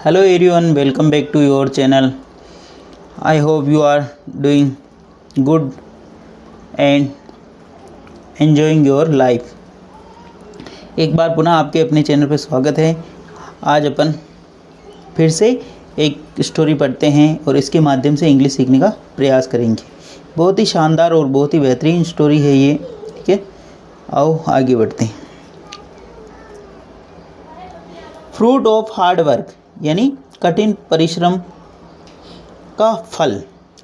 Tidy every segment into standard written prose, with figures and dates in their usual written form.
Hello everyone, welcome back to your channel. I hope you are doing good and enjoying your life. एक बार पुनः आपके अपने channel पर स्वागत है। आज अपन फिर से एक स्टोरी पढ़ते हैं और इसके माध्यम से इंग्लिश सीखने का प्रयास करेंगे। बहुत ही शानदार और बहुत ही बेहतरीन स्टोरी है ये, ठीक है। आओ आगे बढ़ते हैं। फ्रूट ऑफ हार्ड वर्क यानी कठिन परिश्रम का फल,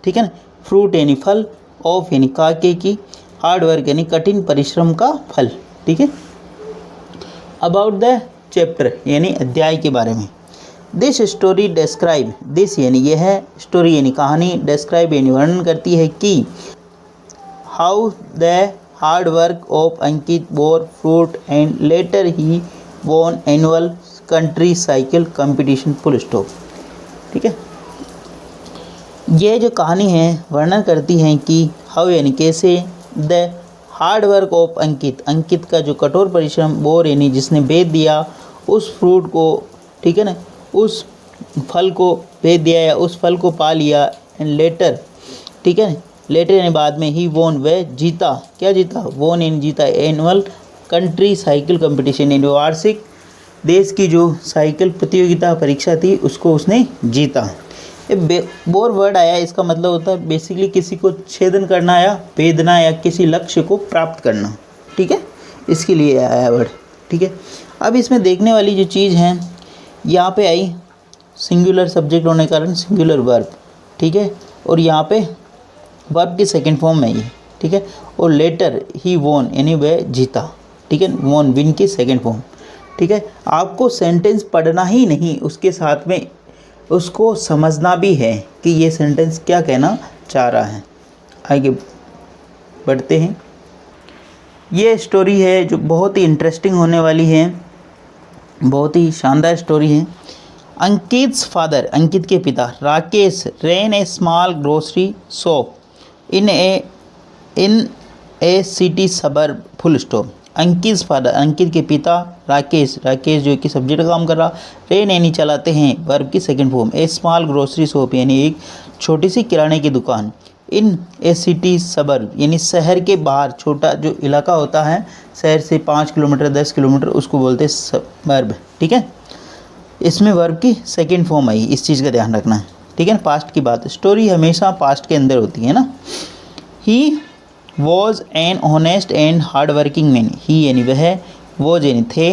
ठीक है ना। फ्रूट यानी फल, ऑफ यानी काके की, हार्ड वर्क यानी कठिन परिश्रम का फल, ठीक है। अबाउट द चैप्टर यानी अध्याय के बारे में। दिस स्टोरी डिस्क्राइब, दिस यानी यह है, स्टोरी यानी कहानी, डिस्क्राइब यानी वर्णन करती है कि how the hard work of Ankit bore fruit and later he won annual country cycle competition full stop, ठीक है। ये जो कहानी है वर्णन करती है कि हाउ यानी कैसे, द हार्ड वर्क ऑफ अंकित, अंकित का जो कठोर परिश्रम, बोर यानी जिसने बेच दिया उस फ्रूट को, ठीक है ना, उस फल को बेच दिया या उस फल को पा लिया, एंड लेटर, ठीक है, लेटर यानी बाद में, ही वोन वह जीता, क्या जीता, वोन यानी जीता, एनुअल कंट्री साइकिल कंपटीशन यानी वार्षिक देश की जो साइकिल प्रतियोगिता परीक्षा थी उसको उसने जीता। ये बोर वर्ड आया, इसका मतलब होता है बेसिकली किसी को छेदन करना या भेदना या किसी लक्ष्य को प्राप्त करना, ठीक है, इसके लिए आया वर्ड, ठीक है। अब इसमें देखने वाली जो चीज़ है यहाँ पे आई सिंगुलर सब्जेक्ट होने के कारण सिंगुलर वर्ब, ठीक है, और यहाँ पे वर्ब की सेकेंड फॉर्म है ये, ठीक है, और लेटर ही वोन यानी वह जीता, ठीक है, वोन विन की सेकेंड फॉर्म, ठीक है। आपको सेंटेंस पढ़ना ही नहीं, उसके साथ में उसको समझना भी है कि ये सेंटेंस क्या कहना चाह रहा है। आगे बढ़ते हैं। ये स्टोरी है जो बहुत ही इंटरेस्टिंग होने वाली है, बहुत ही शानदार स्टोरी है। अंकित्स फादर, अंकित के पिता Rakesh, ran a small grocery shop in a city suburb full stop. Ankit father, Ankit के पिता राकेश, राकेश जो कि सब्जी का काम कर रहा, रेन यानी चलाते हैं, वर्ब की सेकंड फॉर्म, ए स्मॉल ग्रोसरी शॉप यानी एक छोटी सी किराने की दुकान, इन ए सिटी सबर्ब यानी शहर के बाहर, छोटा जो इलाका होता है शहर से 5 किलोमीटर 10 किलोमीटर उसको बोलते हैं सबर्ब, ठीक है। इसमें वर्ब की सेकेंड फॉर्म आई, इस चीज़ का ध्यान रखना है, ठीक है। पास्ट की बात, स्टोरी हमेशा पास्ट के अंदर होती है ना। He was an honest and hard working man, he यानी वह, वॉज यानी थे,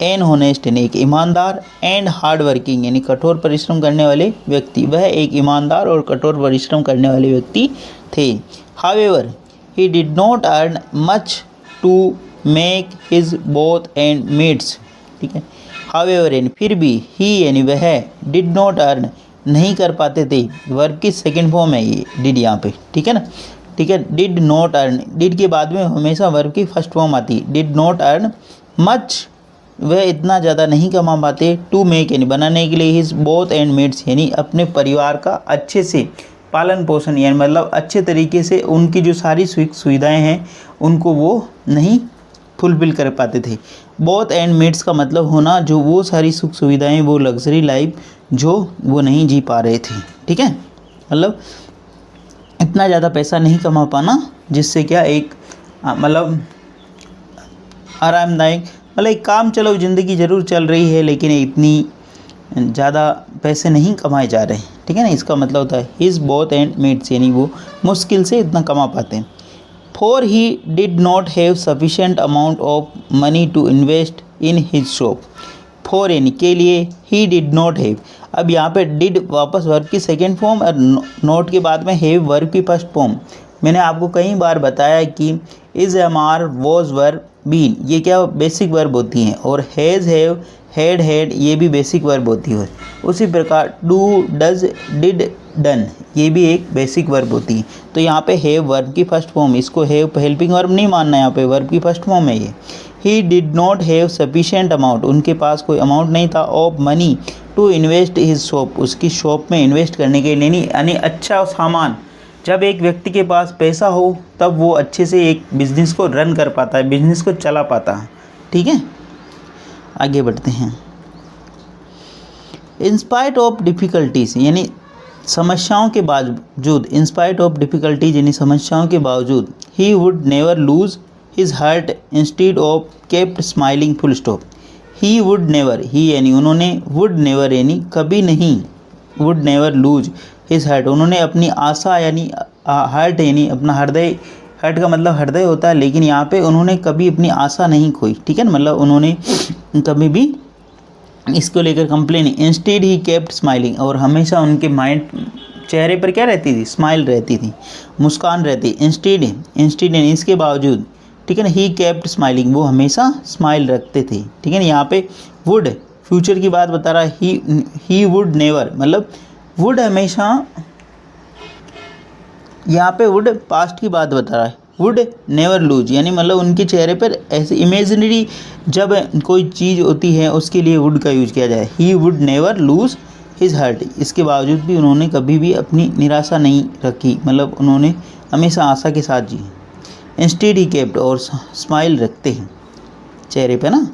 एन ऑनेस्ट यानी एक ईमानदार, एंड हार्ड वर्किंग यानी कठोर परिश्रम करने वाले व्यक्ति, वह एक ईमानदार और कठोर परिश्रम करने वाले व्यक्ति थे। However he did not earn much to make his both ends meets, ठीक है। हावेवर यानी फिर भी, ही यानी वह, डिड नॉट अर्न नहीं कर पाते थे, वर्ब की सेकेंड फॉर्म है ये डिड यहाँ पे, ठीक है ना, ठीक है। डिड नॉट अर्न, डिड के बाद में हमेशा वर्ब की फर्स्ट फॉर्म आती है। डिड नॉट अर्न मच, वह इतना ज़्यादा नहीं कमा पाते, टू मेक यानी बनाने के लिए, हिज बोथ एंड मीट्स यानी अपने परिवार का अच्छे से पालन पोषण, यानी मतलब अच्छे तरीके से उनकी जो सारी सुख सुविधाएं हैं उनको वो नहीं फुलफिल कर पाते थे। बोथ एंड मीट्स का मतलब होना जो वो सारी सुख सुविधाएं, वो लग्जरी लाइफ जो वो नहीं जी पा रहे थे, ठीक है, मतलब इतना ज़्यादा पैसा नहीं कमा पाना जिससे क्या एक मतलब आरामदायक, मतलब एक काम चलो ज़िंदगी ज़रूर चल रही है लेकिन इतनी ज़्यादा पैसे नहीं कमाए जा रहे हैं, ठीक है ना। इसका मतलब होता है हिज बोथ एंड मीट्स यानी वो मुश्किल से इतना कमा पाते हैं। For he did not have sufficient amount of money to invest in his shop, for यानी के लिए, ही डिड नॉट हैव, अब यहाँ पे डिड वापस वर्ब की सेकेंड फॉर्म और नोट के बाद में हैव वर्ब की फर्स्ट फॉर्म। मैंने आपको कई बार बताया कि is, am are, was, verb, been ये क्या बेसिक वर्ब होती हैं, और हैज़, हैव, हैड, हैड ये भी बेसिक वर्ब होती है। उसी प्रकार डू, डज, डिड, डन ये भी एक बेसिक वर्ब होती है। तो यहाँ पे हैव वर्ब की फर्स्ट फॉर्म, इसको हैव हेल्पिंग वर्ब नहीं मानना, यहाँ पे वर्ब की फर्स्ट फॉर्म है ये। He did not have sufficient amount, उनके पास कोई अमाउंट नहीं था, of money to invest his shop, उसकी शॉप में इन्वेस्ट करने के लिए नहीं, यानी अच्छा सामान, जब एक व्यक्ति के पास पैसा हो तब वो अच्छे से एक बिज़नेस को रन कर पाता है, बिज़नेस को चला पाता है, ठीक है। आगे बढ़ते हैं। इंस्पाइट ऑफ डिफ़िकल्टीज यानी समस्याओं के बावजूद, इंस्पाइट ऑफ डिफ़िकल्टीज यानी समस्याओं के बावजूद, he would never lose his heart instead of kept smiling full stop. He would never, he यानी उन्होंने, वुड नेवर यानी कभी नहीं, would never lose his heart उन्होंने अपनी आशा यानी हार्ट यानी अपना हृदय, हार्ट का मतलब हृदय होता है, लेकिन यहाँ पे उन्होंने कभी अपनी आशा नहीं खोई, ठीक है ना, मतलब उन्होंने कभी भी इसको लेकर complain, instead he kept smiling और हमेशा उनके माइंड चेहरे पर क्या रहती थी, स्माइल रहती थी, मुस्कान रहती। इंस्टेड, इंस्टेड यानी इसके बावजूद, ठीक है ना, ही केप्ट स्माइलिंग वो हमेशा स्माइल रखते थे, ठीक है ना। यहाँ पे वुड फ्यूचर की बात बता रहा है, ही वुड नेवर मतलब वुड हमेशा, यहाँ पे वुड पास्ट की बात बता रहा है, वुड नेवर लूज यानी मतलब उनके चेहरे पर ऐसे इमेजिनरी जब कोई चीज़ होती है उसके लिए वुड का यूज किया जाए। ही would never lose his heart, इसके बावजूद भी उन्होंने कभी भी अपनी निराशा नहीं रखी, मतलब उन्होंने हमेशा आशा के साथ जी। इंस्टेड ही केप्ट और स्माइल रखते हैं चेहरे पे ना,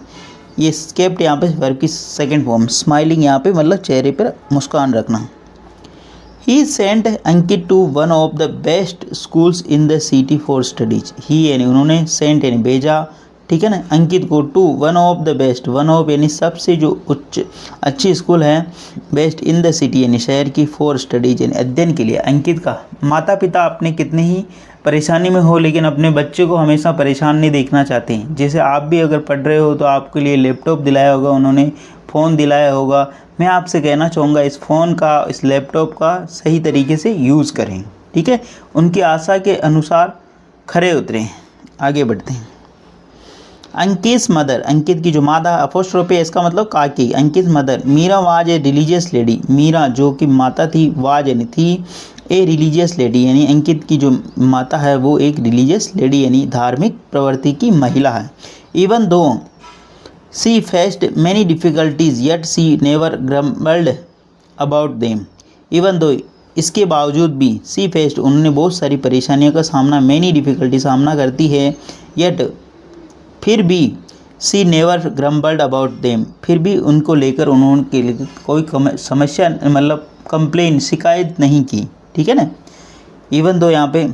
ये केप्ट यहाँ पे वर्ब की सेकंड फॉर्म, स्माइलिंग यहाँ पे मतलब चेहरे पर मुस्कान रखना। He sent Ankit to one of the best schools in the city for studies. He यानी उन्होंने, सेंट यानी भेजा, ठीक है ना, अंकित को to one of the best, one of यानी सबसे जो उच्च अच्छी स्कूल है, बेस्ट इन द सिटी यानी शहर की, फॉर स्टडीज यानी अध्ययन के लिए। अंकित का माता पिता अपने कितने ही परेशानी में हो लेकिन अपने बच्चे को हमेशा परेशान नहीं देखना चाहते हैं। जैसे आप भी अगर पढ़ रहे हो तो आपके लिए लैपटॉप दिलाया होगा उन्होंने, फ़ोन दिलाया होगा, मैं आपसे कहना चाहूँगा इस फ़ोन का, इस लैपटॉप का सही तरीके से यूज़ करें, ठीक है, उनकी आशा के अनुसार खरे उतरें। आगे बढ़ते हैं। अंकित मदर, अंकित की जो माता, अपोस्ट्रोफी इसका मतलब काकी, Ankit mother Meera was a religious lady, Meera जो कि माता थी, वाज यानी थी, ए रिलीजियस लेडी यानी अंकित की जो माता है वो एक रिलीजियस लेडी यानी धार्मिक प्रवृत्ति की महिला है। Even though she faced many difficulties yet she never grumbled about them. Even though इसके बावजूद भी, सी फेस्ड उन्होंने बहुत सारी परेशानियों का सामना, मैनी डिफ़िकल्टी सामना करती है, येट फिर भी, सी नेवर ग्रम्बल्ड अबाउट देम फिर भी उनको लेकर उन्होंने के लिए कोई समस्या मतलब कंप्लेन, शिकायत नहीं की, ठीक है ना। इवन दो यहाँ पे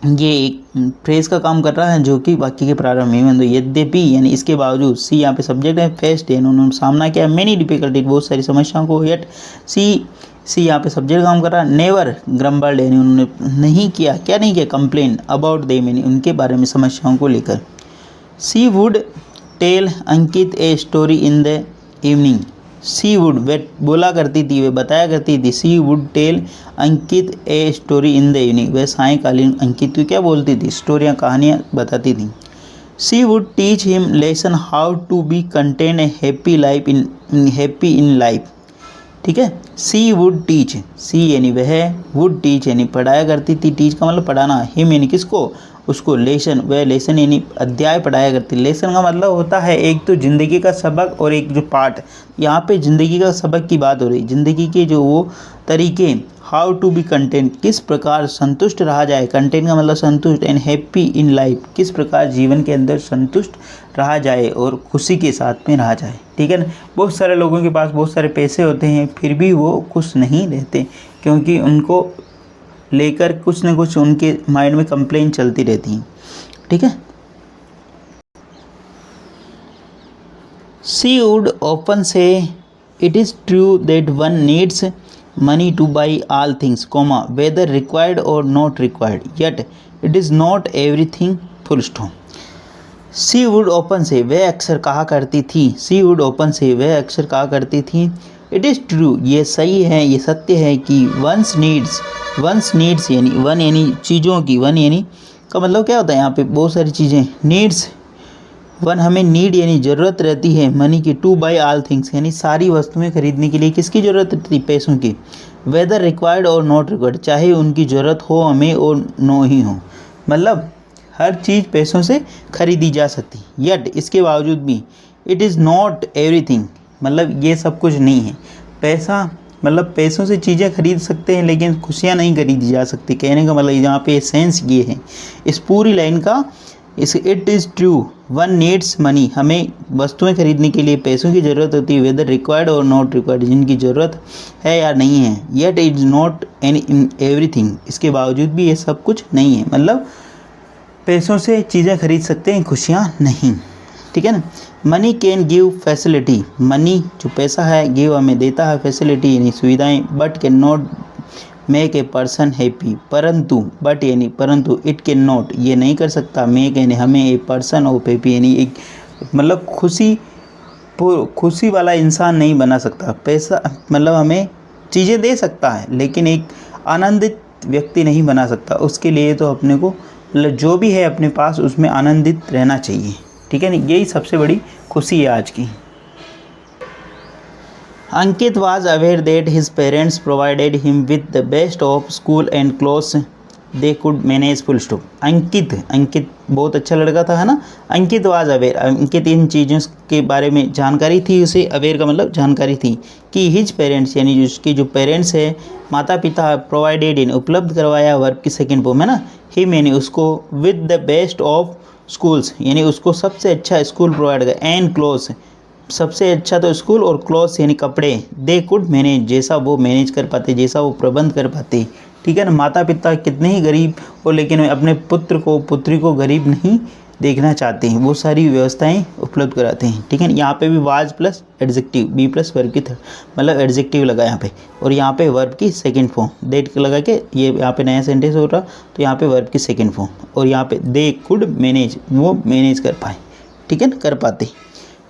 ये एक फ्रेज का काम कर रहा है जो कि वाक्य के प्रारंभ में, इवन दो यद्यपि यानी इसके बावजूद, सी यहाँ पे सब्जेक्ट है, फेस्ड यानी उन्होंने सामना किया, मैनी डिफिकल्टी बहुत सारी समस्याओं को, येट सी यहाँ पे सब्जेक्ट काम कर रहा है, नेवर ग्रम्बल्ड यानी उन्होंने नहीं किया, क्या नहीं किया, कंप्लेन, अबाउट देम यानी उनके बारे में समस्याओं को लेकर। She would tell Ankit a story in the evening, she would वे बोला करती थी, वे बताया करती थी, she would tell Ankit a story in the evening वे सायंकालीन अंकित को क्या बोलती थी, स्टोरियाँ, कहानियाँ बताती थी। She would teach him lesson how to be content a happy life in life, ठीक है। सी वुड टीच, सी यानी वह, वुड टीच यानी पढ़ाया करती थी, टीच का मतलब पढ़ाना, हिम यानी किसको, उसको, लेसन, वह लेसन यानी अध्याय पढ़ाया करती। लेसन का मतलब होता है एक तो ज़िंदगी का सबक और एक जो पाठ, यहाँ पे ज़िंदगी का सबक की बात हो रही, ज़िंदगी के जो वो तरीके, हाउ टू बी कंटेंट किस प्रकार संतुष्ट रहा जाए, कंटेंट का मतलब संतुष्ट, एंड हैप्पी इन लाइफ किस प्रकार जीवन के अंदर संतुष्ट रहा जाए और खुशी के साथ में रहा जाए, ठीक है ना। बहुत सारे लोगों के पास बहुत सारे पैसे होते हैं फिर भी वो खुश नहीं रहते क्योंकि उनको लेकर कुछ न कुछ उनके माइंड में कंप्लेन चलती रहती हैं, ठीक है। She would often say it is true that one needs money to buy all things comma whether required or not required yet it is not everything full stop. She would often say वह अक्सर कहा करती थी, she would often say वह अक्सर कहा करती थी, इट इज़ ट्रू ये सही है, ये सत्य है कि वंस नीड्स यानी वन यानी चीज़ों की, वन यानी का मतलब क्या होता है यहाँ पे, बहुत सारी चीज़ें, नीड्स वन हमें नीड यानी ज़रूरत रहती है, मनी की, टू बाई ऑल थिंग्स यानी सारी वस्तुएं खरीदने के लिए किसकी ज़रूरत रहती है, पैसों की, weather required or not required चाहे उनकी ज़रूरत हो हमें और नो ही हो, मतलब हर चीज़ पैसों से खरीदी जा सकती, यट इसके बावजूद भी, इट इज़ नॉट एवरीथिंग मतलब ये सब कुछ नहीं है। पैसा मतलब पैसों से चीज़ें खरीद सकते हैं लेकिन खुशियाँ नहीं खरीदी जा सकती, कहने का मतलब यहाँ पे सेंस ये है इस पूरी लाइन का, इस it is true one needs money, हमें वस्तुएं खरीदने के लिए पैसों की ज़रूरत होती है, weather required or not required, जिनकी ज़रूरत है या नहीं है, yet is not any in everything, इसके बावजूद भी ये सब कुछ नहीं है, मतलब पैसों से चीज़ें खरीद सकते हैं, खुशियाँ नहीं, ठीक है ना। Money can give facility, money जो पैसा है गिव हमें देता है फैसिलिटी यानी सुविधाएं, but can not make a person happy, परंतु बट यानी परंतु इट कैन नॉट ये नहीं कर सकता, मेक यानी हमें ए पर्सन ऑफ हैप्पी यानी एक मतलब खुशी वाला इंसान नहीं बना सकता। पैसा मतलब हमें चीज़ें दे सकता है लेकिन एक आनंदित व्यक्ति नहीं बना सकता, उसके लिए तो अपने को मतलब जो भी है अपने पास उसमें आनंदित रहना चाहिए, ठीक है ना। यही सबसे बड़ी खुशी है आज की। अंकित was aware that his parents provided him with the best of school and clothes they could manage full stop। अंकित बहुत अच्छा लड़का था, है ना। अंकित was aware, अंकित इन चीज़ों के बारे में जानकारी थी उसे, अवेयर का मतलब जानकारी थी कि हिज पेरेंट्स यानी उसके जो पेरेंट्स है माता पिता प्रोवाइडेड इन उपलब्ध करवाया, वर्ब की सेकेंड फॉर्म है ना, हिम यानी उसको, with the best of schools यानी उसको सबसे अच्छा स्कूल प्रोवाइड कर, एंड क्लोथ्स सबसे अच्छा तो स्कूल, और क्लॉथ्स यानी कपड़े, दे कुड मैनेज जैसा वो मैनेज कर पाते, जैसा वो प्रबंध कर पाते, ठीक है ना। माता पिता कितने ही गरीब हो लेकिन वे अपने पुत्र को पुत्री को गरीब नहीं देखना चाहते हैं, वो सारी व्यवस्थाएं उपलब्ध कराते हैं, ठीक है। यहाँ पे भी was plus adjective, be plus verb की थर्ड मतलब एडजेक्टिव लगा यहाँ पे, और यहाँ पे वर्ब की सेकंड फॉर्म देट लगा के ये यहाँ पे नया सेंटेंस हो रहा, तो यहाँ पे वर्ब की सेकंड फॉर्म, और यहाँ पे दे कुड मैनेज वो मैनेज कर पाए, ठीक है ना, कर पाते।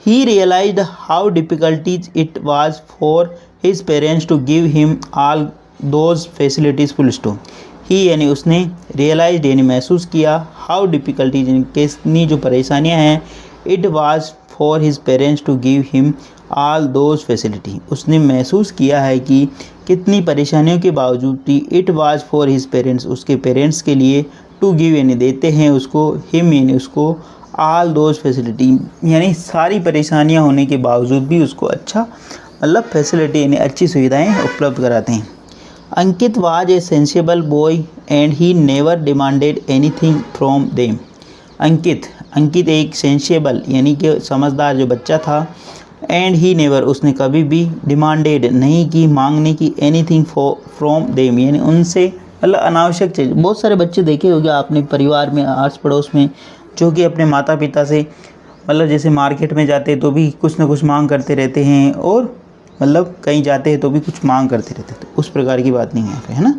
He realized how difficult it was for his parents to give him all those facilities full stop। ही यानी उसने realized यानी महसूस किया, how difficult यानी कितनी जो परेशानियां हैं, it was for his parents to give him all those facilities, उसने महसूस किया है कि कितनी परेशानियों के बावजूद भी it was for his parents उसके पेरेंट्स के लिए, to give यानी देते हैं उसको, him यानी उसको, आल दोज फैसिलिटी यानी सारी परेशानियां होने के बावजूद भी उसको अच्छा मतलब फैसिलिटी यानी अच्छी सुविधाएं उपलब्ध कराते हैं। Ankit was a sensible boy and he never demanded anything from them. Ankit एक सेंसिबल यानी कि समझदार जो बच्चा था, एंड ही नेवर उसने कभी भी डिमांडेड नहीं की, मांगने की, एनीथिंग फ्रॉम देम यानी उनसे मतलब अनावश्यक चीज़। बहुत सारे बच्चे देखे होंगे आपने परिवार में, आस पड़ोस में, जो कि अपने माता पिता से मतलब जैसे मार्केट में जाते हैं तो भी कुछ ना कुछ मांग करते रहते हैं, और मतलब कहीं जाते हैं तो भी कुछ मांग करते रहते हैं, तो उस प्रकार की बात नहीं है ना।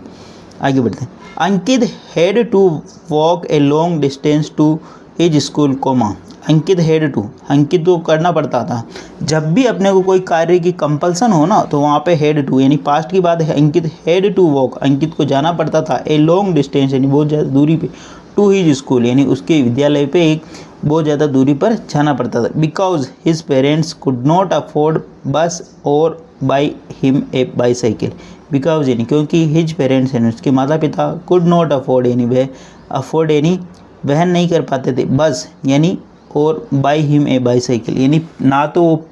आगे बढ़ते हैं। Ankit had to walk a long distance to his school comma. Ankit को करना पड़ता था, जब भी अपने को कोई कार्य की कंपल्सन हो ना तो वहाँ पे हैड टू यानी पास्ट की बात है, अंकित हैड टू वॉक अंकित को जाना पड़ता था, ए लॉन्ग डिस्टेंस यानी बहुत ज़्यादा दूरी पे, टू हिज स्कूल यानी उसके विद्यालय पे एक बहुत ज़्यादा दूरी पर जाना पड़ता था, because his parents could not afford बस और by him a bicycle. Because यानी क्योंकि हिज पेरेंट्स यानी उसके माता पिता कुड नॉट अफोर्ड यानी वह अफोर्ड यानी वहन नहीं कर पाते थे, बस यानी और बाई हिम ए बाईसाइकिल यानी ना तो वो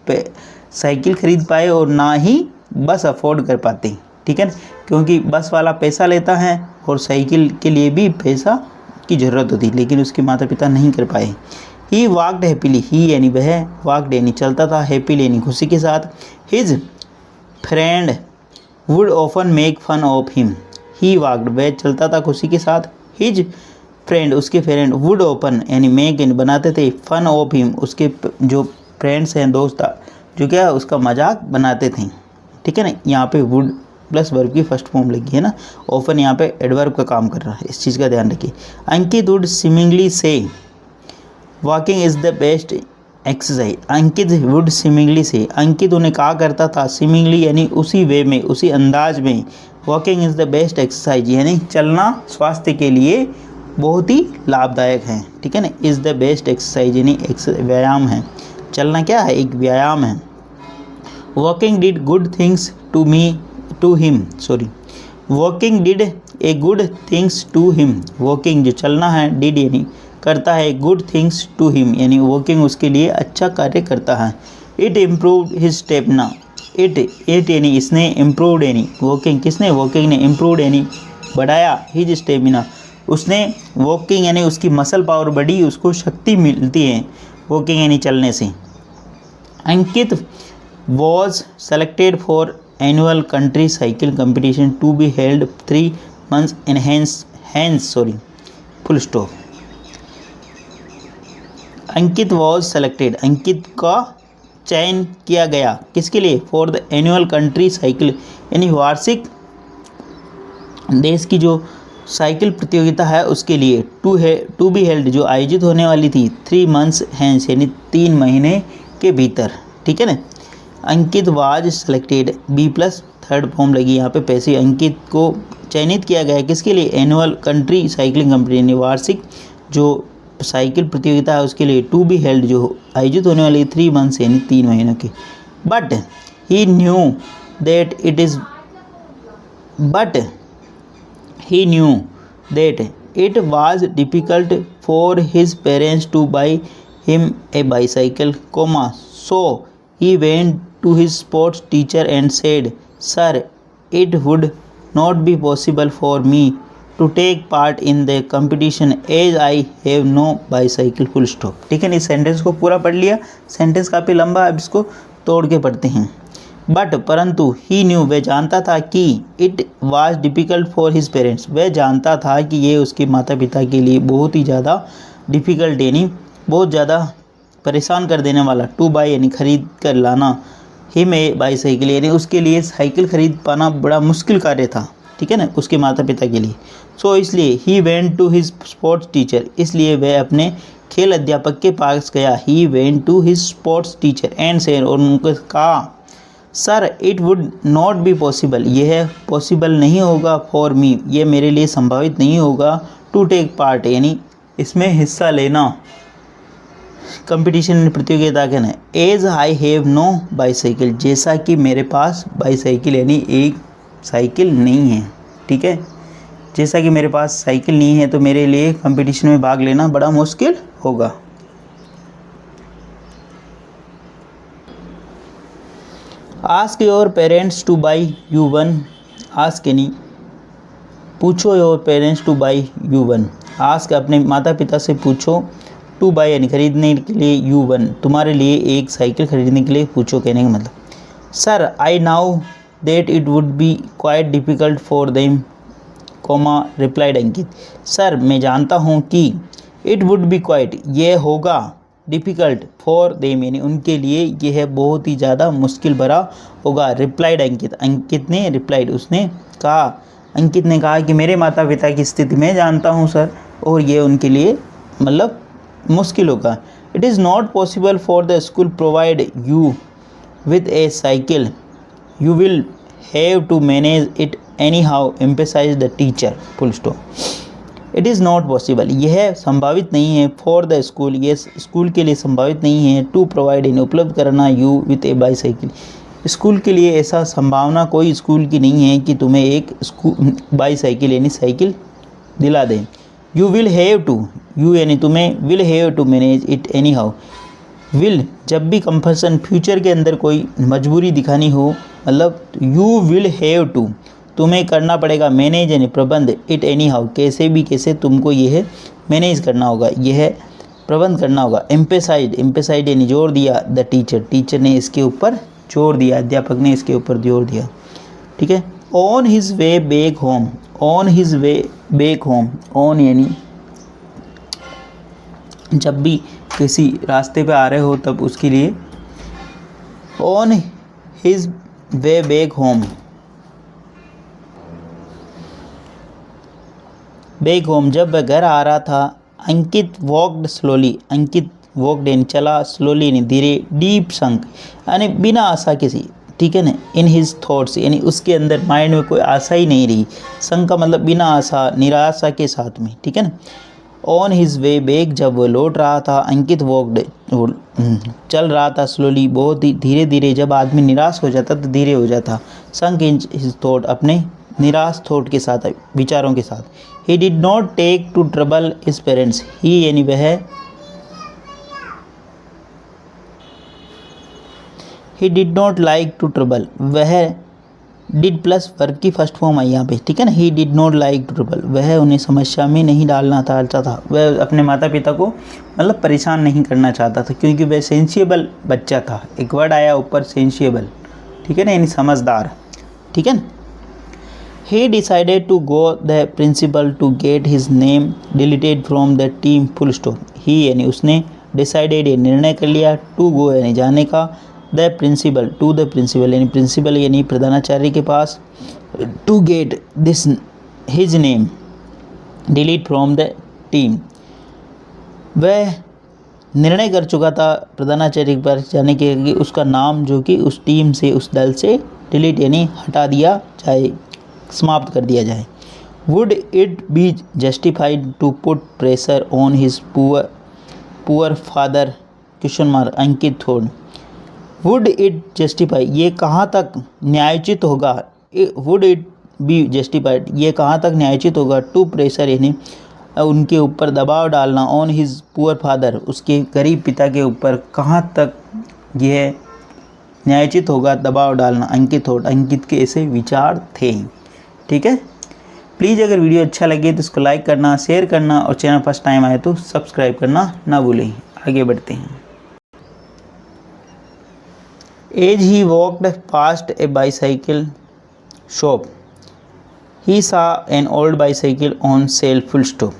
साइकिल खरीद पाए और ना ही बस अफोर्ड कर पाते, ठीक है ना, क्योंकि बस वाला पैसा लेता है और साइकिल के लिए भी पैसा की ज़रूरत होती, लेकिन उसके माता पिता नहीं कर पाए। ही वॉकड हैप्पीली, ही यानी वह, वॉकड यानी चलता था, हैप्पीली यानी खुशी के साथ। His friend would often make fun of him. He walked वह चलता था खुशी के साथ, हिज फ्रेंड उसके फ्रेंड वुड ओपन यानी मेक यानी बनाते थे, फन ऑफ हिम उसके जो फ्रेंड्स हैं दोस्त जो क्या उसका मजाक बनाते थे, ठीक है ना। यहाँ पे वुड प्लस वर्ब की फर्स्ट फॉर्म लगी है ना, ऑफन यहाँ पे एडवर्ब का काम कर रहा है, इस चीज़ का ध्यान रखिए। अंकित वुड सिमिंगली से walking is the best exercise. Ankit would seemingly से अंकित उन्हें कहा करता था, सिमिंगली यानी उसी वे में उसी अंदाज में, walking is the best exercise यानी चलना स्वास्थ्य के लिए बहुत ही लाभदायक है, ठीक है ना। इज़ द बेस्ट एक्सरसाइज यानी व्यायाम है, चलना क्या है एक व्यायाम है। Walking did good things to him walking did a good things to him. Walking जो चलना है, डिड यानी करता है, गुड थिंग्स टू हिम यानी वॉकिंग उसके लिए अच्छा कार्य करता है। It improved his stamina. It यानी इसने, इम्प्रूव्ड यानी वॉकिंग किसने, वॉकिंग ने, इम्प्रूव्ड यानी बढ़ाया, हिज स्टेमिना उसने, वॉकिंग यानी उसकी मसल पावर बढ़ी, उसको शक्ति मिलती है, वॉकिंग यानी चलने से। Ankit was selected for annual country cycle competition to be held 3 months in hence full stop. Ankit was selected, Ankit का चयन किया गया किसके लिए, for the annual country cycle यानी वार्षिक देश की जो साइकिल प्रतियोगिता है उसके लिए, टू बी हेल्ड जो आयोजित होने वाली थी 3 months हैंस यानी 3 महीने के भीतर, ठीक है ना। Ankit was selected, B plus third form लगी यहाँ पे पैसे। अंकित को चयनित किया गया किसके लिए, एनुअल कंट्री साइकिलिंग कंपनी यानी वार्षिक जो साइकिल प्रतियोगिता है उसके लिए, टू बी हेल्ड जो आयोजित होने वाली 3 months यानी 3 महीनों की। But he knew that it was difficult for his parents to buy him a bicycle, so he went to his sports teacher and said, sir it would not be possible for me to take part in the competition as I have no bicycle, full stop. ठीक है, इस sentence को पूरा पढ़ लिया, sentence काफ़ी लंबा है, अब इसको तोड़ के पढ़ते हैं। बट परंतु ही न्यू वह जानता था कि it was difficult for his parents वह जानता था कि ये उसके माता पिता के लिए बहुत ही ज़्यादा डिफ़िकल्ट यानी बहुत ज़्यादा परेशान कर देने वाला, टू बाई यानी खरीद कर लाना, हिम ए बाईसाइकिल यानी उसके लिए साइकिल खरीद पाना बड़ा मुश्किल कार्य था, ठीक है ना, उसके माता पिता के लिए। सो इसलिए he went to his sports teacher, इसलिए वह अपने खेल अध्यापक के पास गया। He went to his sports teacher and said, और उनको कहा, sir it would not be possible, यह पॉसिबल नहीं होगा, फॉर मी ये मेरे लिए संभावित नहीं होगा, टू टेक पार्ट यानी इसमें हिस्सा लेना, कंपटीशन प्रतियोगिता के ना, as I have no bicycle जैसा कि मेरे पास बाईसाइकिल यानी एक साइकिल नहीं है, ठीक है, जैसा कि मेरे पास साइकिल नहीं है तो मेरे लिए कंपटीशन में भाग लेना बड़ा मुश्किल होगा। Ask your parents to by you one, ask यानी पूछो, your parents to by you one, ask अपने माता पिता से पूछो, टू बाई यानी खरीदने के लिए, यू वन तुम्हारे लिए एक साइकिल खरीदने के लिए पूछो, कहने का मतलब। Sir I now that it would be quite difficult for them, replied Ankit, sir मैं जानता हूँ कि इट वुड बी क्वाइट यह होगा, डिफ़िकल्ट फॉर देम यानी उनके लिए यह बहुत ही ज़्यादा मुश्किल भरा होगा, रिप्लाइड अंकित, अंकित ने रिप्लाइड उसने कहा, अंकित ने कहा कि मेरे माता पिता की स्थिति मैं जानता हूँ सर, और ये उनके लिए मतलब मुश्किल होगा। It is not possible for the school provide you with a cycle, you will have to manage it anyhow, emphasise the teacher, full stop. It is not possible यह संभावित नहीं है, फॉर द स्कूल ये school के लिए संभावित नहीं है, टू प्रोवाइड इन उपलब्ध करना, you with A bicycle school के लिए ऐसा संभावना कोई स्कूल की नहीं है कि तुम्हें एक बाईसाइकिल यानी साइकिल दिला दें। You will have to, you यानी तुम्हें, will have to manage it anyhow, will जब भी कंपल्सन फ्यूचर के अंदर कोई मजबूरी दिखानी हो, मतलब यू विल हैव टू तुम्हें करना पड़ेगा, मैनेज यानी प्रबंध, इट एनी हाउ कैसे भी कैसे तुमको यह मैनेज करना होगा, यह प्रबंध करना होगा। एम्पेसाइड यानी जोर दिया, द टीचर टीचर ने इसके ऊपर जोर दिया, अध्यापक ने इसके ऊपर जोर दिया, ठीक है। On his way back home, on his way back home, on यानी जब भी किसी रास्ते पे आ रहे हो तब उसके लिए, on his way back home, back home जब वह घर आ रहा था, अंकित वॉकड स्लोली, अंकित वॉकड यानी चला, स्लोली यानी धीरे, डीप संक यानी बिना आशा किसी, ठीक है ना, इन हिज थॉट्स यानी उसके अंदर माइंड में कोई आशा ही नहीं रही, संक का मतलब बिना आशा, निराशा के साथ में, ठीक है ना। ऑन हिज वे बैक जब वह लौट रहा था, अंकित वॉकड चल रहा था, स्लोली बहुत ही धीरे धीरे, जब आदमी निराश हो जाता तो धीरे हो जाता, संक इन हिज थॉट अपने निराश थॉट के साथ, विचारों के साथ। He did not take to trouble his parents, he यानी वह, he did not like to trouble वह डिड प्लस वर्ब की फर्स्ट फॉर्म आई यहाँ पे, ठीक है ना। He did not like to trouble, वह उन्हें समस्या में नहीं डालना चाहता था, वह अपने माता पिता को मतलब परेशान नहीं करना चाहता था, क्योंकि वह सेंसिबल बच्चा था। एक वर्ड आया ऊपर सेंसिबल, ठीक है ना, यानी समझदार, ठीक है ना। He decided to go the principal to get his name deleted from the team full stop. He यानी उसने, डिसाइडेड ये निर्णय कर लिया, टू गो यानी जाने का, the principal to the principal यानी प्रिंसिपल यानी प्रधानाचार्य के पास, to get this his name delete from the team, वह निर्णय कर चुका था प्रधानाचार्य के पास जाने के लिए उसका नाम जो कि उस टीम से, उस दल से डिलीट यानी हटा दिया जाए, समाप्त कर दिया जाए। Would it be justified to put pressure on his poor father question mark Ankit थोड़। वुड इट जस्टिफाई ये कहाँ तक न्यायोचित होगा, वुड इट बी जस्टिफाइड ये कहाँ तक न्यायोचित होगा, टू प्रेशर यानी उनके ऊपर दबाव डालना, ऑन हिज पुअर फादर उसके गरीब पिता के ऊपर कहाँ तक यह न्यायोचित होगा दबाव डालना, अंकित थोट अंकित के ऐसे विचार थे, ठीक है। प्लीज़ अगर वीडियो अच्छा लगे तो इसको लाइक करना, शेयर करना और चैनल फर्स्ट टाइम आए तो सब्सक्राइब करना ना भूलें। आगे बढ़ते हैं। As he walked past a bicycle shop he saw an old bicycle on sale full stop.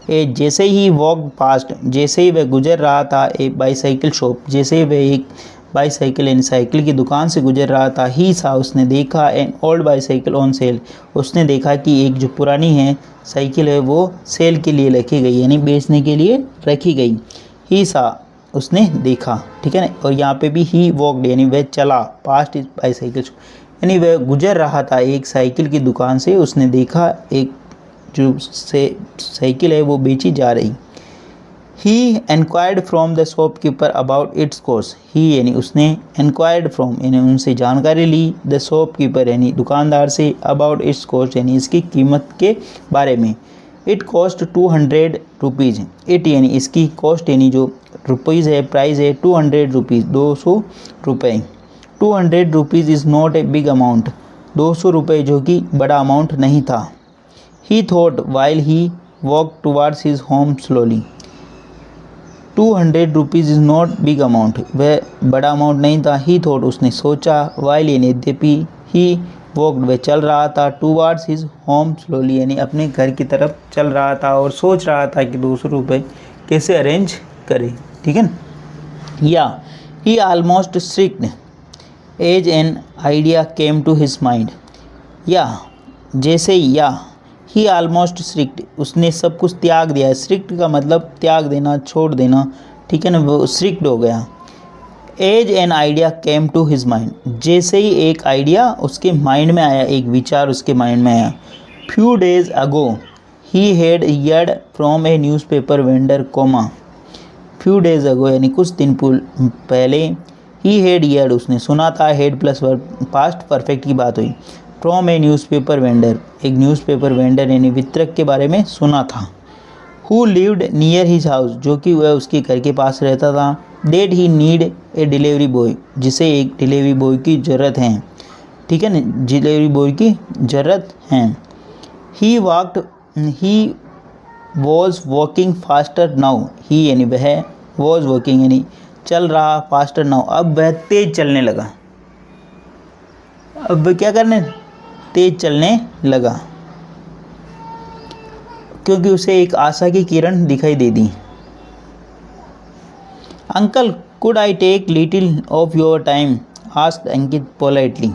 A जैसे ही वॉकड पास्ट जैसे ही वह गुजर रहा था, ए बाईसाइकिल शॉप जैसे ही वह एक बाईसाइकिल यानी साइकिल की दुकान से गुजर रहा था, ही सा उसने देखा, N old bicycle on cell उसने देखा कि एक जो पुरानी है साइकिल है वो सेल के लिए रखी गई यानी बेचने के लिए रखी गई। ही सा उसने देखा, ठीक है ना। और यहाँ पे भी ही वॉकड यानी वह चला, पास्ट इज बाईसाइकिल यानी वह गुजर रहा था एक साइकिल की दुकान से, उसने देखा एक जो साइकिल है वो बेची जा रही। He enquired from the shopkeeper about its cost. He यानी उसने एनक्वायर्ड फ्रॉम यानी उनसे जानकारी ली, द शॉपकीपर यानी दुकानदार से, अबाउट इट्स कॉस्ट यानी इसकी कीमत के बारे में। It cost 200 rupees. इट यानी इसकी, कॉस्ट यानी जो रुपीज़ है, प्राइस है 200 रुपीज़ 200 रुपये। 200 rupees is not a big amount 200 रुपये जो कि बड़ा अमाउंट नहीं था। ही thought while he walk towards his home slowly. 200 rupees is not big amount वह बड़ा अमाउंट नहीं था। ही थॉट उसने सोचा, वाइल यानी यद्यपि, ही वॉकड वह चल रहा था, टुवार्ड्स हिज होम स्लोली यानी अपने घर की तरफ चल रहा था और सोच रहा था कि 200 रुपये कैसे अरेंज करे, ठीक है ना। या he almost strict as an idea came to his mind. या जैसे ही, या ही ऑलमोस्ट स्ट्रिक्ट उसने सब कुछ त्याग दिया। स्ट्रिक्ट का मतलब त्याग देना, छोड़ देना, ठीक है ना, वो स्ट्रिक्ट हो गया। As an idea came to his mind जैसे ही एक आइडिया उसके माइंड में आया, एक विचार उसके माइंड में आया। Few days ago he had heard from a newspaper vendor comma. Few days ago यानी कुछ दिन पहले, ही हैड हर्ड उसने सुना था, head plus verb past perfect की बात हुई, फ्रॉम ए न्यूज़पेपर वेंडर एक न्यूज़पेपर वेंडर यानी वितरक के बारे में सुना था। Who lived near his house जो कि वह उसके घर के पास रहता था। Dead he need a delivery boy जिसे एक डिलीवरी बॉय की ज़रूरत है, ठीक है ना, डिलीवरी बॉय की ज़रूरत है। He was walking faster now. He यानी वह, वॉज वॉकिंग यानी चल रहा, फास्टर नाउ अब वह तेज़ चलने लगा। अब वह क्या करने, तेज़ चलने लगा क्योंकि उसे एक आशा की किरण दिखाई दे दी। Uncle could I take little of your time asked Ankit politely.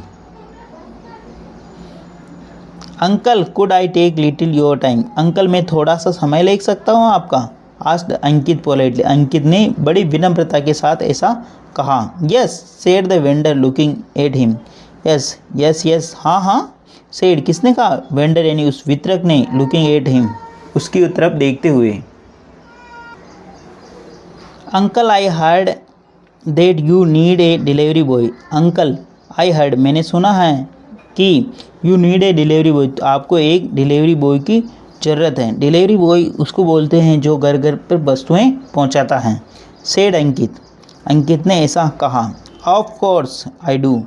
Uncle could I take little your time uncle मैं थोड़ा सा समय ले सकता हूँ आपका। आस्क्ड अंकित पोलाइटली अंकित ने बड़ी विनम्रता के साथ ऐसा कहा। Yes said the vendor looking at him. Yes yes yes हाँ हाँ सेड किसने कहा, वेंडर यानी उस वितरक ने, लुकिंग एट हिम उसकी तरफ देखते हुए। Uncle I heard that you need a delivery boy. Uncle I heard मैंने सुना है कि you need a delivery boy आपको एक डिलीवरी बॉय की ज़रूरत है। डिलीवरी बॉय उसको बोलते हैं जो घर घर पर वस्तुएं पहुंचाता है। सेड अंकित अंकित ने ऐसा कहा। Of course I do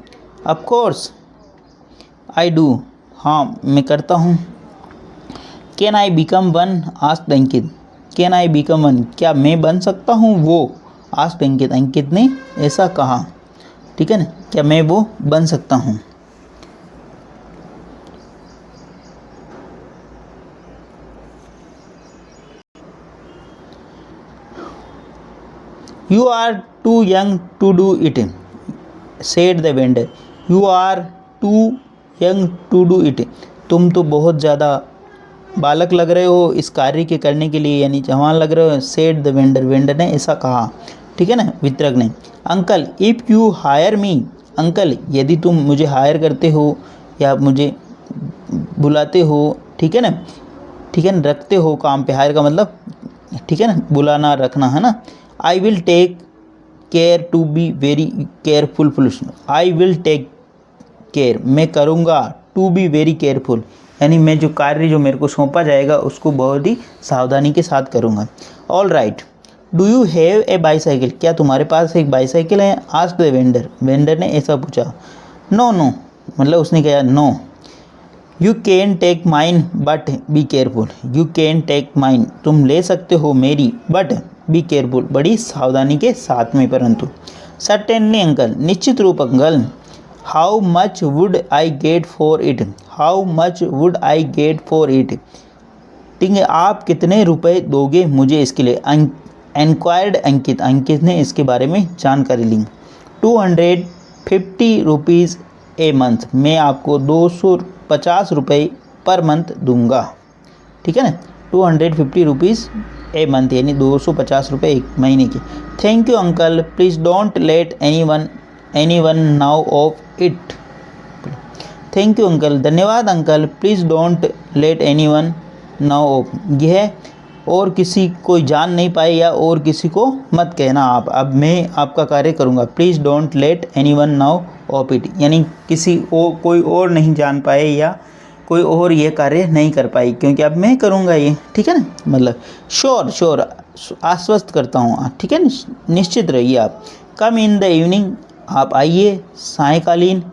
of course I do, हाँ मैं करता हूँ। Can I become one, asked Ankit. Can I become one, क्या मैं बन सकता हूँ वो, आस्क्ड अंकित, अंकित ने ऐसा कहा। ठीक है ना, क्या मैं वो बन सकता हूँ। You are too young to do it, said the vendor. You are too young to do it, तुम तो बहुत ज़्यादा बालक लग रहे हो इस कार्य के करने के लिए, यानी जवान लग रहे हो। सेड द वेंडर, वेंडर ने ऐसा कहा। ठीक है ना, वितरक ने। Uncle if you hire me, uncle यदि तुम मुझे हायर करते हो या मुझे बुलाते हो, ठीक है ना, ठीक है ना, रखते हो काम पे, हायर का मतलब ठीक है ना, बुलाना रखना है ना। I will take care to be very careful, I will take care, मैं करूँगा, टू बी वेरी केयरफुल, यानी मैं जो कार्य जो मेरे को सौंपा जाएगा उसको बहुत ही सावधानी के साथ करूँगा। All right, do you have a bicycle, क्या तुम्हारे पास एक बाईसाइकिल है, आस्क्ड द वेंडर, वेंडर ने ऐसा पूछा। नो नो, मतलब उसने कहा no. You can take mine but be careful, you can take mine, तुम ले सकते हो मेरी, बट बी केयरफुल, बड़ी सावधानी के साथ में, परंतु। सर्टेनली अंकल, निश्चित रूप uncle. How much would I get for it, how much would I get for it, ठीक है, आप कितने रुपए दोगे मुझे इसके लिए। एनक्वायर्ड अंकित, अंकित ने इसके बारे में जानकारी ली। 250 रुपीज़ ए मंथ, मैं आपको 250 रुपये पर मंथ दूंगा। ठीक है ना, 250 रुपीज़ ए मंथ, यानी 250 रुपये एक महीने के। Thank you uncle, please don't let anyone know of it, thank you uncle, धन्यवाद uncle, please don't let anyone know of, यह और किसी कोई जान नहीं पाए या और किसी को मत कहना आप, अब मैं आपका कार्य करूँगा। Please don't let anyone know of it, यानी किसी कोई और नहीं जान पाए या कोई और ये कार्य नहीं कर पाई, क्योंकि अब मैं करूँगा ये। ठीक है ना, मतलब श्योर श्योर, आश्वस्त करता हूँ, ठीक है, निश्चित रहिए आप। कम इन द इवनिंग, आप आइए सायकालीन।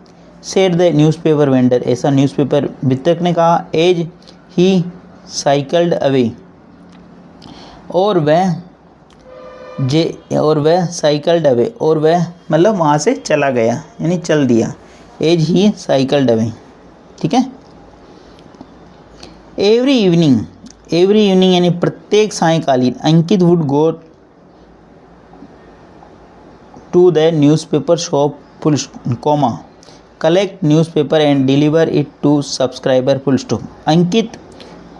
सेड द न्यूज़पेपर वेंडर, ऐसा न्यूज़पेपर वितरक ने कहा। एज ही साइकिल्ड अवे, और वह साइकिल्ड अवे, और वह मतलब वहाँ से चला गया, यानी चल दिया। एज ही साइकिल्ड अवे, ठीक है। एवरी इवनिंग यानी प्रत्येक सायकालीन, Ankit would go to the newspaper shop full comma, collect newspaper and deliver it to subscriber full stop. Ankit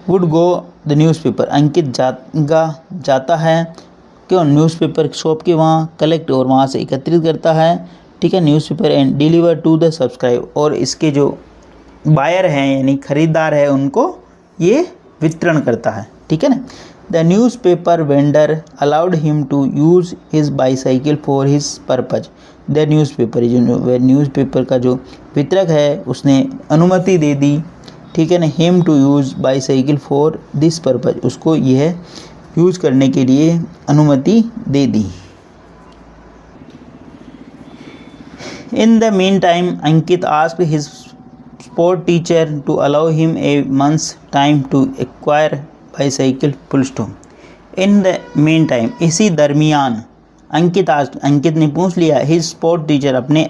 would go the newspaper, Ankit जाता है क्यों, न्यूज़पेपर शॉप के वहाँ, कलेक्ट और वहाँ से एकत्रित करता है, ठीक है, newspaper and deliver to the subscribe, और इसके जो बायर हैं यानी खरीदार है उनको ये वितरण करता है। ठीक है ना। The newspaper vendor allowed him to use his bicycle for his purpose. The newspaper, जो न्यूज़पेपर का जो वितरक है उसने अनुमति दे दी, ठीक है ना, him to use bicycle for this purpose, उसको यह यूज़ करने के लिए अनुमति दे दी। In the meantime Ankit asked his sport teacher to allow him a month's time to acquire bicycle full stop. In the meantime, इसी दरमियान, अंकित ने पूछ लिया हिज स्पोर्ट टीचर, अपने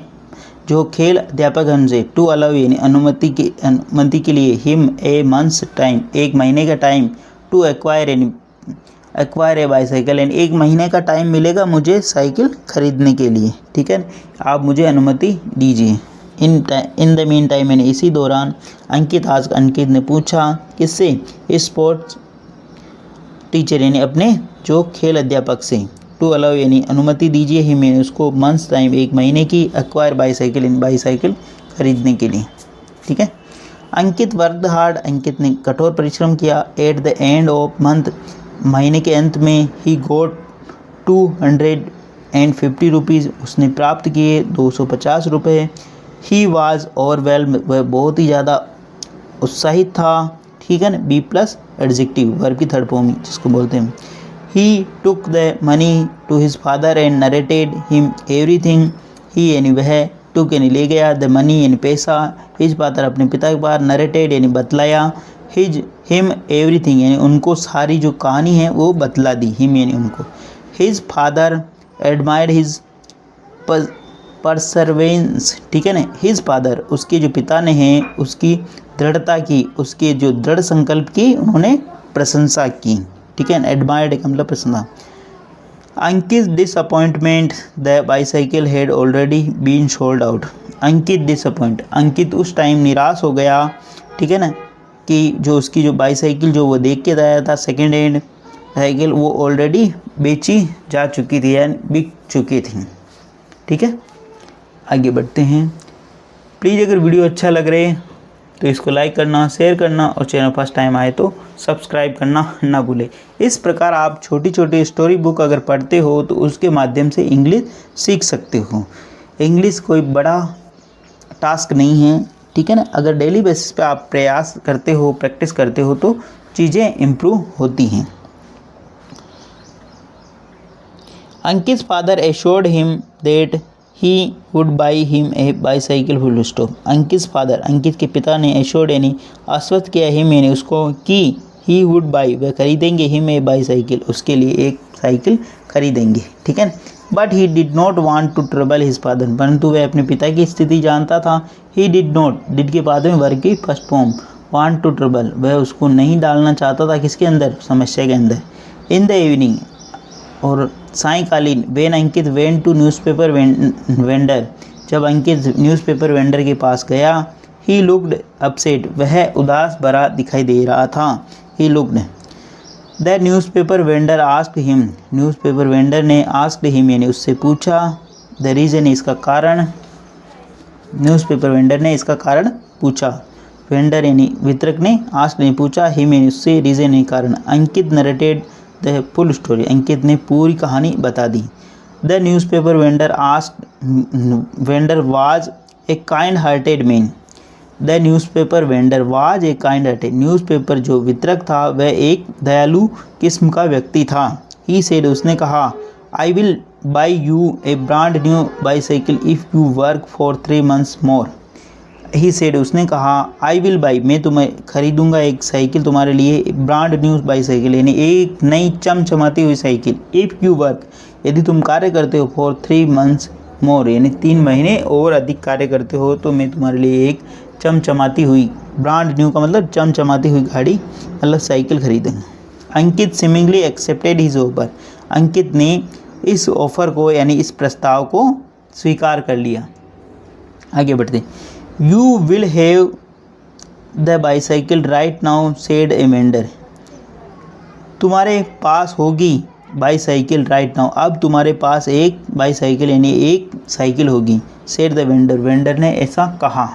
जो खेल अध्यापक हैं उनसे, टू अलाउ यानी अनुमति के लिए, हिम ए मंथ्स टाइम, एक महीने का time, to acquire a bicycle, यानी एक महीने का टाइम मिलेगा मुझे साइकिल खरीदने के लिए, ठीक है, आप मुझे अनुमति दीजिए। इन द मीन टाइम यानी इसी दौरान, अंकित ने पूछा किससे, स्पोर्ट्स टीचर यानी अपने जो खेल अध्यापक से, टू अलाउ यानी अनुमति दीजिए, हिम यानी उसको, मंथ्स टाइम एक महीने की, एक्वायर बाईसाइकिल यानी बाईसाइकिल खरीदने के लिए, ठीक है। अंकित वर्कड हार्ड, अंकित ने कठोर परिश्रम किया। At the end of month, महीने के अंत में, ही गोट 250 रुपीज़, उसने प्राप्त किए 250 रुपये। ही वाज ओवरवेल्म, वह बहुत ही ज़्यादा उत्साहित था, ठीक है ना, बी प्लस एडजेक्टिव वर्ब की थर्ड फॉर्म जिसको बोलते हैं। He took the money to his father and narrated him everything, he यानी वह टुक यानी ले गया, द मनी यानी पैसा, हिज फादर अपने पिता के पास, नरेटेड यानी बतलाया, हिम एवरीथिंग यानी उनको सारी जो कहानी है वो बतला दी, हिम यानी उनको। हिज फादर एडमायर्ड हिज परसर्वेंस, ठीक है ना। हिज फादर उसके जो पिता ने हैं उसकी दृढ़ता की, उसके जो दृढ़ संकल्प की उन्होंने प्रशंसा की, ठीक है। एडमायर्ड का मतलब प्रशंसा। Ankit disappointment, the bicycle had already been sold out. Ankit disappoint, Ankit उस टाइम निराश हो गया, ठीक है ना, कि जो उसकी जो बाईसाइकिल जो वो देख के आया था सेकेंड हैंड साइकिल वो ऑलरेडी बेची जा चुकी थी यानी बिक चुकी थी, ठीक है। आगे बढ़ते हैं। प्लीज़ अगर वीडियो अच्छा लग रहा है तो इसको लाइक करना, शेयर करना और चैनल फर्स्ट टाइम आए तो सब्सक्राइब करना ना भूलें। इस प्रकार आप छोटी छोटी स्टोरी बुक अगर पढ़ते हो तो उसके माध्यम से इंग्लिश सीख सकते हो। इंग्लिश कोई बड़ा टास्क नहीं है, ठीक है ना। अगर डेली बेसिस पे आप प्रयास करते हो, प्रैक्टिस करते हो तो चीज़ें इम्प्रूव होती हैं। Ankit father assured him that he would buy him a bicycle full stop. Ankit father, Ankit के पिता ने एश्योर्ड यानी आश्वस्त किया हिम यानी उसको कि ही वुड बाई वह खरीदेंगे हिम ए बाईसाइकिल, उसके लिए एक साइकिल खरीदेंगे, ठीक है। But he did not want to trouble his father, परंतु वह अपने पिता की स्थिति जानता था। ही डिड नॉट, डिड के बाद में वर्ग की first form, want to trouble वह उसको नहीं डालना चाहता था किसके अंदर, समस्या के अंदर। इन द इवनिंग और सायंकालीन, when Ankit went to newspaper vendor, जब अंकित न्यूज़पेपर वेंडर के पास गया, ही लुक्ड अपसेट वह उदास भरा दिखाई दे रहा था। He looked, the newspaper vendor asked him, newspaper vendor ने आस्क्ड हिम यानी उससे पूछा, द रीज़न इसका कारण, न्यूज़पेपर वेंडर ने इसका कारण पूछा, वेंडर यानी वितरक ने आस्क्ड ने पूछा, हिम यानी उससे, रीज़न यानी कारण। Ankit narrated the full story, Ankit ने पूरी कहानी बता दी। The newspaper vendor asked vendor was a kind hearted man, the newspaper vendor was a kind hearted, newspaper जो वितरक था वह एक दयालु किस्म का व्यक्ति था। ही सेड उसने कहा, I will by U A brand new bicycle if you work for 3 months more. He said उसने कहा, आई विल बाई मैं तुम्हें खरीदूंगा एक साइकिल तुम्हारे लिए, ब्रांड न्यू बाईसाइकिल यानी एक नई चमचमाती हुई साइकिल, इफ़ यू वर्क यदि तुम कार्य करते हो, फॉर 3 months मोर यानी 3 महीने और अधिक कार्य करते हो तो मैं तुम्हारे लिए एक चमचमाती हुई, ब्रांड न्यू का मतलब चमचमाती हुई गाड़ी मतलब साइकिल खरीदेंगे। अंकित सिमिंगली एक्सेप्टेड हिज ऑफर, अंकित ने इस ऑफ़र को यानी इस प्रस्ताव को स्वीकार कर लिया। आगे बढ़ते। You will have the bicycle right now said a vendor, तुम्हारे पास होगी बाईसाइकिल राइट नाउ, अब तुम्हारे पास एक बाईसाइकिल यानी एक साइकिल होगी, सेड द वेंडर, वेंडर ने ऐसा कहा,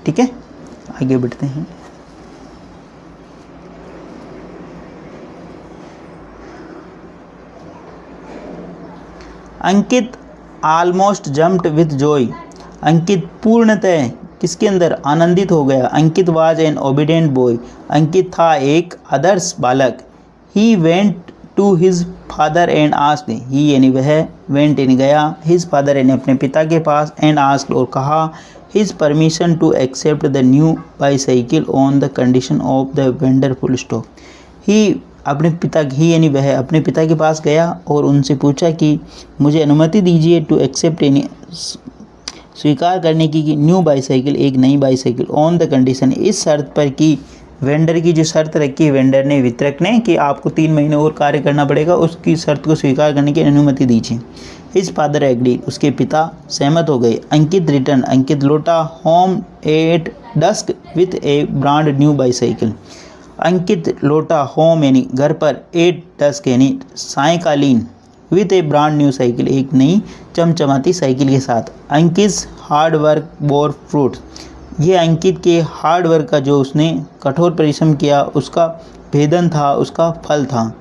ठीक है। आगे बढ़ते हैं। Ankit almost jumped with joy, Ankit पूर्णतः किसके अंदर आनंदित हो गया। Ankit was an obedient boy, Ankit था एक आदर्श बालक। He went to his father and asked, he यानी वह, वेंट यानी गया, हिज फादर यानी अपने पिता के पास, एंड आस्क्ड और कहा, his permission to accept the new bicycle on the condition of the vendor full stop. He अपने पिता, ही यानी वह अपने पिता के पास गया और उनसे पूछा कि मुझे अनुमति दीजिए टू एक्सेप्ट यानी स्वीकार करने की कि न्यू बाईसाइकिल एक नई बाईसाइकिल, ऑन द कंडीशन इस शर्त पर कि, वेंडर की जो शर्त रखी वेंडर ने, वितरक ने, कि आपको 3 महीने और कार्य करना पड़ेगा, उसकी शर्त को स्वीकार करने की अनुमति दीजिए। हिज फादर एग्री, उसके पिता सहमत हो गए। अंकित रिटर्न, अंकित लौटा, home at dusk with a brand new bicycle, Ankit लौटा होम यानी घर पर, एट डस्क यानी सायंकालीन, with a brand new cycle एक नई चमचमाती साइकिल के साथ। Ankit hard work bore fruit, ये अंकित के हार्ड वर्क का जो उसने कठोर परिश्रम किया उसका भेदन था, उसका फल था।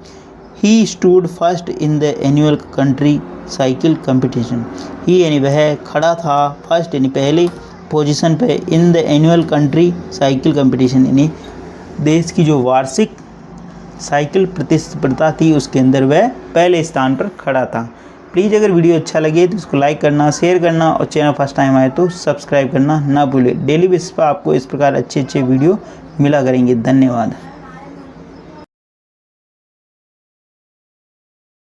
He stood first in the annual country cycle competition, he यानी वह खड़ा था, फर्स्ट यानी पहले पोजीशन पे, in the annual country cycle competition यानी देश की जो वार्षिक साइकिल प्रतिस्पर्धा थी उसके अंदर वह पहले स्थान पर खड़ा था। प्लीज़ अगर वीडियो अच्छा लगे तो इसको लाइक करना, शेयर करना और चैनल फर्स्ट टाइम आए तो सब्सक्राइब करना ना भूलें। डेली बेसिस पर आपको इस प्रकार अच्छे अच्छे वीडियो मिला करेंगे। धन्यवाद।